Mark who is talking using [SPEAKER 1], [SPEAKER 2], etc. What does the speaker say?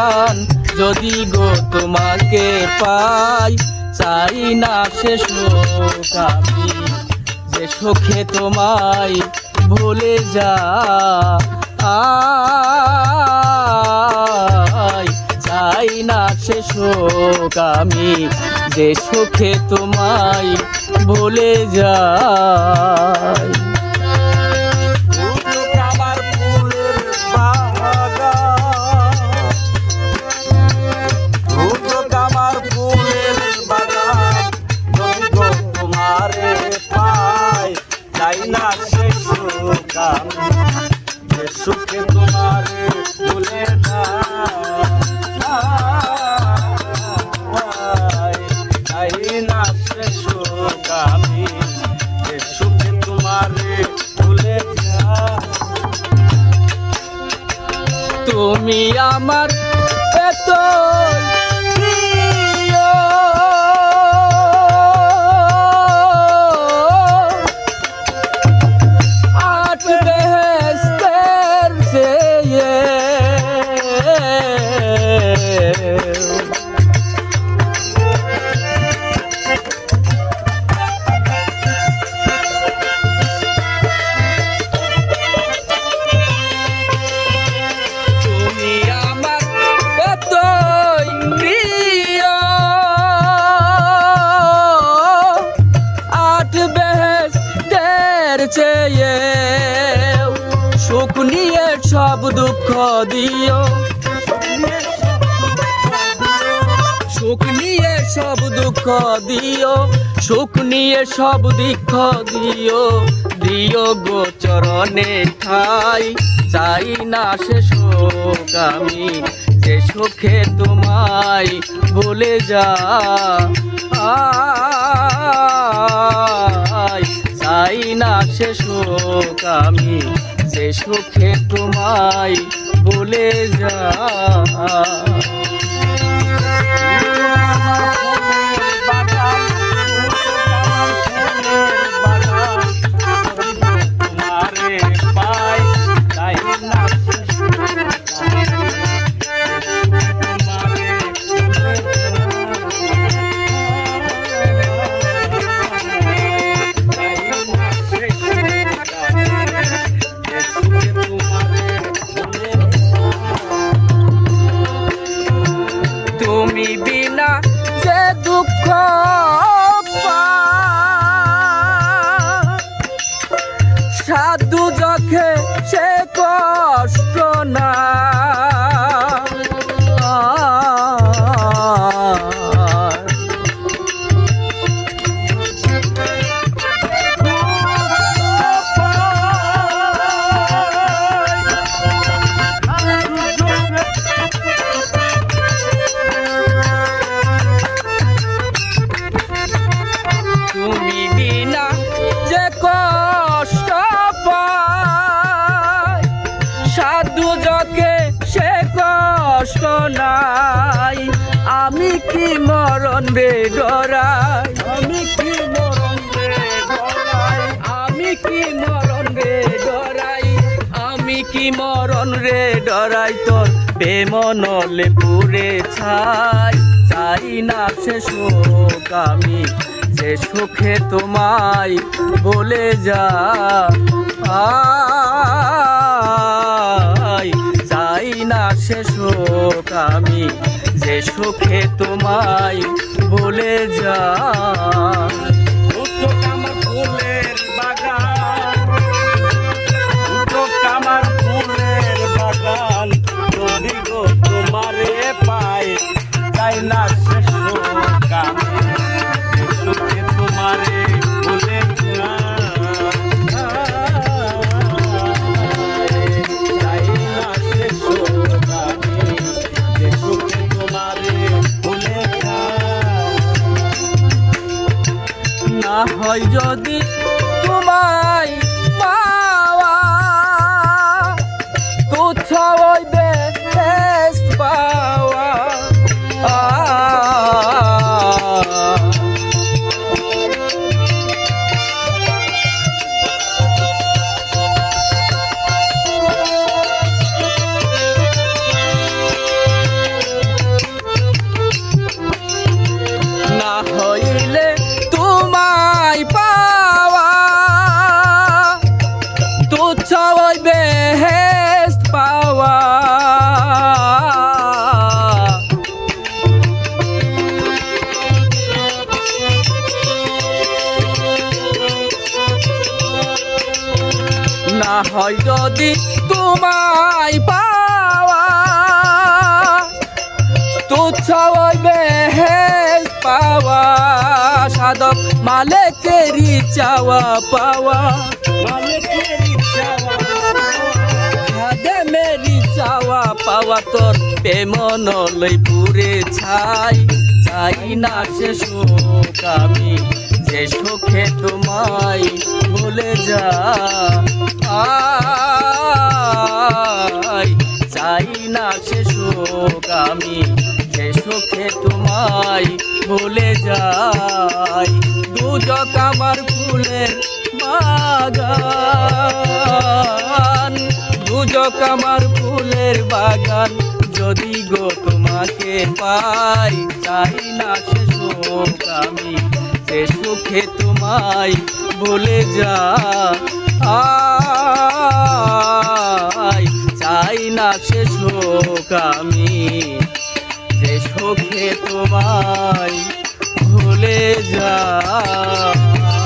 [SPEAKER 1] বাগান যদি গো তোমাকে পাই, চাই না সে শোক আমি যে সুখে তোমায় ভুলে যাই। চাই না সে শোক আমি যে সুখে তোমায় ভুলে যাই।
[SPEAKER 2] সুখে তোমার ভুলে যাই না সে সুখ আমি, সুখে তোমার ভুলে যাই।
[SPEAKER 1] তুমি আমার এত চেয়ে সুখ নিয়ে সব দুঃখ দিও, সুখ নিয়ে সব দুঃখ দিও, সুখ নিয়ে সব দুঃখ দিও, দিও গো চরণে ঠাই। চাই না সে সুখ আমি যে সুখে তোমায় ভুলে যাই। চাই না সে সুখ আমি যে সুখে তোমায় ভুলে যাই। তুমি বিনা যে দুঃখ সাধু যখে সে কষ্ট না। তুমি বিনা যে কষ্ট পায় সাধু যকে সে কষ্ট নাই। আমি কি মরণ রে ডরাই, আমি কি মরণ রে ডরাই, আমি কি মরণ রে ডরাই, আমি কি মরণ রে ডরাই। তোর বেমনলে পুরে ছাই। চাই না সে সুখ আমি যে সুখে তোমায় বলে যাই। চাই না সে সুখ আমি যে সুখে তোমায় বলে যাই।
[SPEAKER 2] আমার ফুলের বাগান, আমার ফুলের বাগান যদি গো তোমারে পাই, চাই না সে সুখ আমি সুখে তোমারে ভুলে যাই। না সে সুখ আমি যে সুখে তোমারে ভুলে
[SPEAKER 1] না হয় যদি তোমায় পাওয়া তুচ্ছ হইবে বেহেশত পাওয়া। হয় যদি তোমায় পাওয়া তুচ্ছ ওই বেহেশত পাওয়া সাধক মালিকেরই চাওয়া পাওয়া
[SPEAKER 2] মালিকেরই চাওয়া
[SPEAKER 1] খাদে মেরি চাওয়া পাওয়া তোর প্রেমন লই পুরে ছাই চাই না সে সুখ আমি যে সুখে তোমায় ভুলে যাই চাই না সে সুখ আমি যে সুখে তোমায় ভুলে যাই দুজক আমার ফুলের বাগান দুজক আমার ফুলের বাগান যদি গো তোমাকে পাই চাই না সে সুখ আমি সে সুখে তোমায় ভুলে যাই চাই না সে সুখ আমি যে সুখে তোমায় ভুলে যাই।